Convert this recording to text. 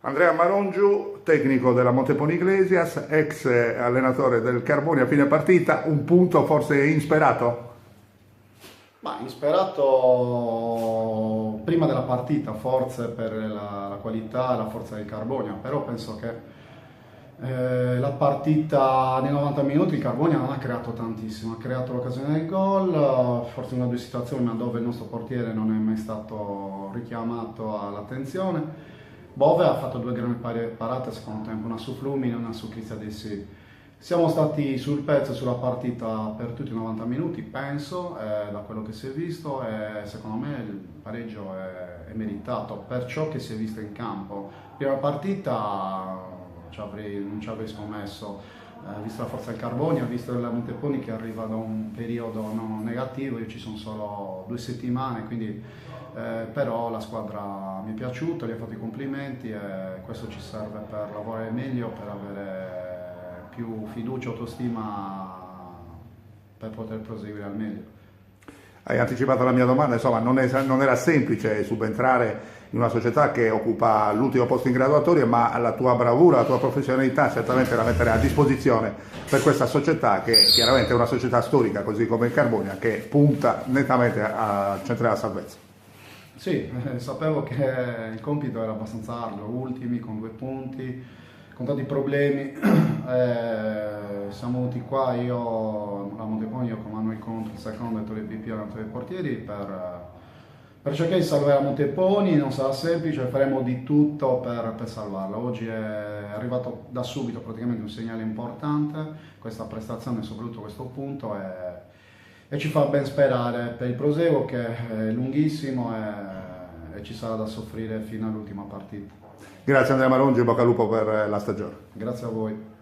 Andrea Marongiu, tecnico della Montepone Iglesias, ex allenatore del Carbonia a fine partita, un punto forse insperato? Ma insperato prima della partita, forse per la qualità e la forza del Carbonia, però penso che la partita nei 90 minuti il Carbonia non ha creato tantissimo, ha creato l'occasione del gol, forse una o due situazioni ma dove il nostro portiere non è mai stato richiamato all'attenzione. Bove ha fatto due grandi parate secondo tempo, una su Flumini e una su Cristiadessi. Siamo stati sul pezzo sulla partita per tutti i 90 minuti, penso, da quello che si è visto, e secondo me il pareggio è meritato per ciò che si è visto in campo. Prima partita non ci avrei scommesso, visto la forza del Carbonia, visto la Montepone che arriva da un periodo non negativo, io ci sono solo 2 settimane, quindi però la squadra mi è piaciuta, gli ho fatto i complimenti e questo ci serve per lavorare meglio, per avere più fiducia, autostima per poter proseguire al meglio. Hai anticipato la mia domanda, insomma non era semplice subentrare in una società che occupa l'ultimo posto in graduatoria, ma la tua bravura, la tua professionalità certamente la metterei a disposizione per questa società che chiaramente è una società storica, così come il Carbonia, che punta nettamente al centro della salvezza. Sì, sapevo che il compito era abbastanza arduo, ultimi con 2 punti, con tanti problemi. Siamo venuti qua, io, la Montepone, io con Manuel Contro, il secondo, Ettore Pippi, allenatore dei portieri, per cercare di salvare la Montepone. Non sarà semplice, faremo di tutto per salvarla. Oggi è arrivato da subito praticamente un segnale importante, questa prestazione, soprattutto questo punto, e ci fa ben sperare per il proseguo che è lunghissimo e ci sarà da soffrire fino all'ultima partita. Grazie Andrea Marongi e bocca al lupo per la stagione. Grazie a voi.